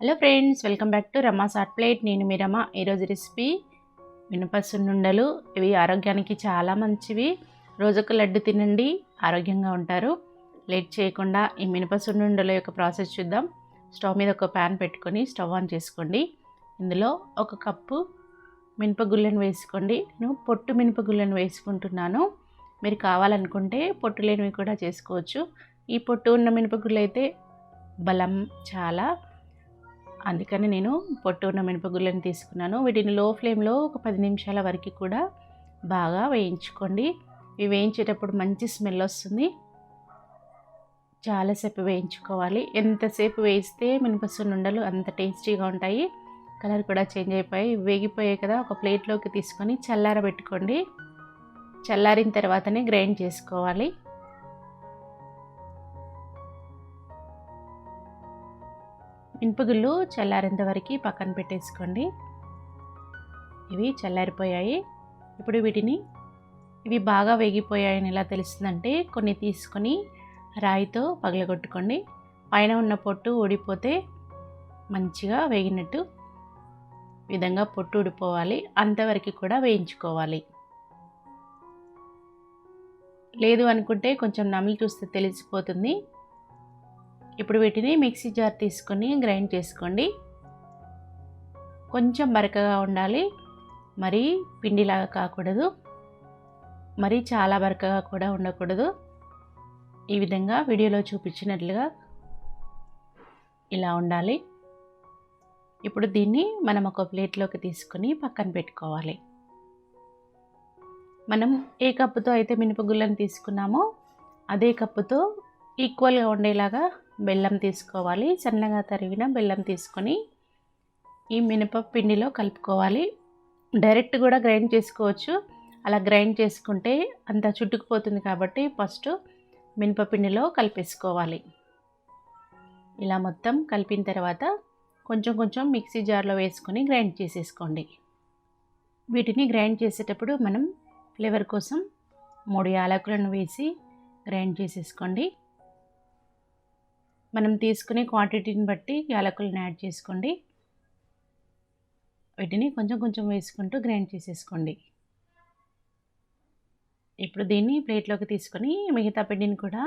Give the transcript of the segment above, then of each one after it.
Hello friends, welcome back to Rama's hot plate. నేను మీ రమ. ఈరోజు recipe మినప సున్నుండలు. ఇవి ఆరోగ్యానికి చాలా మంచివి. రోజొక లడ్డు తినండి, ఆరోగ్యంగా ఉంటారు. లేట్ చేయకుండా ఈ మినప సున్నుండల యొక్క ప్రాసెస్ చూద్దాం. స్టవ్ మీద ఒక ప్యాన్ పెట్టుకొని స్టవ్ ఆన్ చేసుకోండి. ఇందులో ఒక కప్పు మినపగుళ్ళను వేసుకోండి. నేను పొట్టు మినపగుళ్ళను వేసుకుంటున్నాను. మీరు కావాలనుకుంటే పొట్టు లేనివి కూడా చేసుకోవచ్చు. ఈ పొట్టు ఉన్న మినపగుళ్ళు అయితే బలం చాలా, అందుకని నేను పొట్టు ఉన్న మినపగుళ్ళని తీసుకున్నాను. వీటిని లో ఫ్లేమ్లో ఒక 10 నిమిషాల వరకు కూడా బాగా వేయించుకోండి. ఇవి వేయించేటప్పుడు మంచి స్మెల్ వస్తుంది. చాలాసేపు వేయించుకోవాలి. ఎంతసేపు వేయిస్తే మినప సున్నుండలు అంత టేస్టీగా ఉంటాయి. కలర్ కూడా చేంజ్ అయిపోయి వేగిపోయాయి కదా. ఒక ప్లేట్లోకి తీసుకొని చల్లారబెట్టుకోండి. చల్లారిన తర్వాతనే గ్రైండ్ చేసుకోవాలి. మినపగుళ్ళు చల్లారేంత వరకు పక్కన పెట్టేసుకోండి. ఇవి చల్లారిపోయాయి. ఇప్పుడు ఇవి బాగా వేగిపోయాయని ఎలా తెలుస్తుందంటే, కొన్ని తీసుకొని రాయితో పగలగొట్టుకోండి. పైన ఉన్న పొట్టు ఊడిపోతే మంచిగా వేగినట్టు. విధంగా పొట్టు ఊడిపోవాలి, అంతవరకు కూడా వేయించుకోవాలి. లేదు అనుకుంటే కొంచెం నమిలి చూస్తే తెలిసిపోతుంది. ఇప్పుడు వీటిని మిక్సీ జార్ తీసుకొని గ్రైండ్ చేసుకోండి. కొంచెం బరకగా ఉండాలి, మరీ పిండిలాగా కాకూడదు, మరీ చాలా బరకగా కూడా ఉండకూడదు. ఈ విధంగా వీడియోలో చూపించినట్లుగా ఇలా ఉండాలి. ఇప్పుడు దీన్ని మనం ఒక ప్లేట్లోకి తీసుకొని పక్కన పెట్టుకోవాలి. మనం ఏ కప్పుతో అయితే మినపగుళ్ళను తీసుకున్నామో అదే కప్పుతో ఈక్వల్గా ఉండేలాగా బెల్లం తీసుకోవాలి. సన్నగా తరిగిన బెల్లం తీసుకొని ఈ మినప పిండిలో కలుపుకోవాలి. డైరెక్ట్ కూడా గ్రైండ్ చేసుకోవచ్చు. అలా గ్రైండ్ చేసుకుంటే అంత చుట్టుకుపోతుంది కాబట్టి ఫస్ట్ మినపపిండిలో కలిపేసుకోవాలి. ఇలా మొత్తం కలిపిన తర్వాత కొంచెం కొంచెం మిక్సీ జార్లో వేసుకొని గ్రైండ్ చేసేసుకోండి. వీటిని గ్రైండ్ చేసేటప్పుడు మనం ఫ్లేవర్ కోసం 3 యాలకులను వేసి గ్రైండ్ చేసేసుకోండి. మనం తీసుకునే క్వాంటిటీని బట్టి యాలకులను యాడ్ చేసుకోండి. వీటిని కొంచెం కొంచెం వేసుకుంటూ గ్రైండ్ చేసేసుకోండి. ఇప్పుడు దీన్ని ప్లేట్లోకి తీసుకొని మిగతా పిండిని కూడా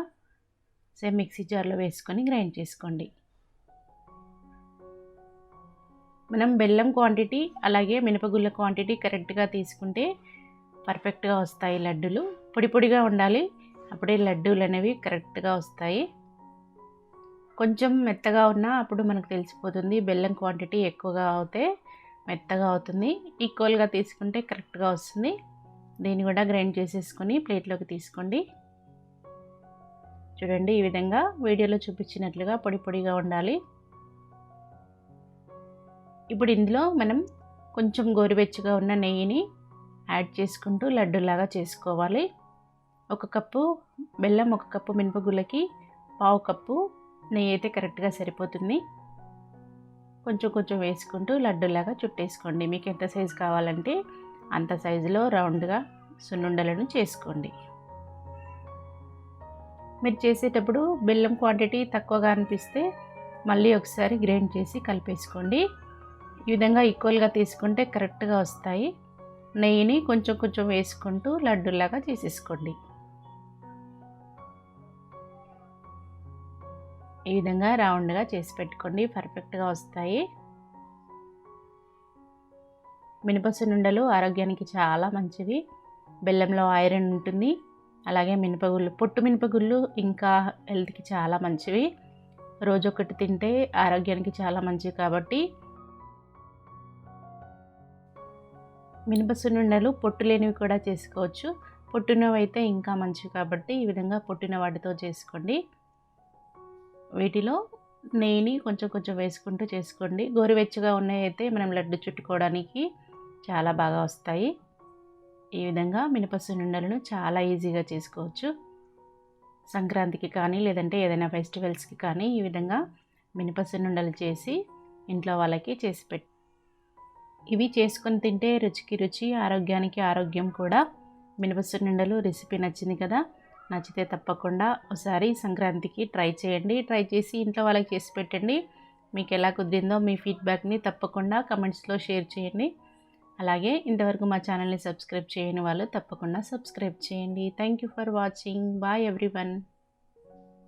సేమ్ మిక్సీ జార్లో వేసుకొని గ్రైండ్ చేసుకోండి. మనం బెల్లం క్వాంటిటీ అలాగే మినపగుళ్ళ క్వాంటిటీ కరెక్ట్గా తీసుకుంటే పర్ఫెక్ట్గా వస్తాయి లడ్డూలు. పొడి పొడిగా ఉండాలి, అప్పుడే లడ్డూలు అనేవి కరెక్ట్గా వస్తాయి. కొంచెం మెత్తగా ఉన్నా అప్పుడు మనకు తెలిసిపోతుంది. బెల్లం క్వాంటిటీ ఎక్కువగా అవుతే మెత్తగా అవుతుంది. ఈక్వల్గా తీసుకుంటే కరెక్ట్గా వస్తుంది. దీన్ని కూడా గ్రైండ్ చేసేసుకొని ప్లేట్లోకి తీసుకోండి. చూడండి, ఈ విధంగా వీడియోలో చూపించినట్లుగా పొడి పొడిగా ఉండాలి. ఇప్పుడు ఇందులో మనం కొంచెం గోరువెచ్చగా ఉన్న నెయ్యిని యాడ్ చేసుకుంటూ లడ్డూలాగా చేసుకోవాలి. 1 కప్పు బెల్లం, 1 కప్పు మినపగుళ్ళకి 1/2 కప్పు నెయ్యి అయితే కరెక్ట్గా సరిపోతుంది. కొంచెం కొంచెం వేసుకుంటూ లడ్డూలాగా చుట్టేసుకోండి. మీకు ఎంత సైజు కావాలంటే అంత సైజులో రౌండ్గా సున్నుండలను చేసుకోండి. మీరు చేసేటప్పుడు బెల్లం క్వాంటిటీ తక్కువగా అనిపిస్తే మళ్ళీ ఒకసారి గ్రైండ్ చేసి కలిపేసుకోండి. ఈ విధంగా ఈక్వల్గా తీసుకుంటే కరెక్ట్గా వస్తాయి. నెయ్యిని కొంచెం కొంచెం వేసుకుంటూ లడ్డూలాగా చేసేసుకోండి. ఈ విధంగా రౌండ్గా చేసి పెట్టుకోండి, పర్ఫెక్ట్గా వస్తాయి. మినప సున్నుండలు ఆరోగ్యానికి చాలా మంచివి. బెల్లంలో ఐరన్ ఉంటుంది. అలాగే మినపగుళ్ళు, పొట్టు మినపగుళ్ళు ఇంకా హెల్త్కి చాలా మంచివి. రోజొకటి తింటే ఆరోగ్యానికి చాలా మంచివి కాబట్టి మినప సున్నుండలు పొట్టు లేనివి కూడా చేసుకోవచ్చు. పొట్టునవి అయితే ఇంకా మంచివి కాబట్టి ఈ విధంగా పొట్టిన వాటితో చేసుకోండి. వీటిలో నెయ్యిని కొంచెం కొంచెం వేసుకుంటూ చేసుకోండి. గోరువెచ్చగా ఉన్నాయి అయితే మనం లడ్డు చుట్టుకోవడానికి చాలా బాగా వస్తాయి. ఈ విధంగా మినప సున్నుండలను చాలా ఈజీగా చేసుకోవచ్చు. సంక్రాంతికి కానీ లేదంటే ఏదైనా ఫెస్టివల్స్కి కానీ ఈ విధంగా మినప సున్నుండలు చేసి ఇంట్లో వాళ్ళకి చేసి పెట్టి ఇవి చేసుకొని తింటే రుచికి రుచి, ఆరోగ్యానికి ఆరోగ్యం కూడా. మినప సున్నుండలు రెసిపీ నచ్చింది కదా. నచ్చితే తప్పకుండా ఒకసారి సంక్రాంతికి ట్రై చేయండి. ట్రై చేసి ఇంట్లో వాళ్ళకి చేసి పెట్టండి. మీకు ఎలా కుదిరిందో మీ ఫీడ్బ్యాక్ని తప్పకుండా కమెంట్స్లో షేర్ చేయండి. అలాగే ఇంతవరకు మా ఛానల్ని సబ్స్క్రైబ్ చేయని వాళ్ళు తప్పకుండా సబ్స్క్రైబ్ చేయండి. Thank you for watching. Bye everyone.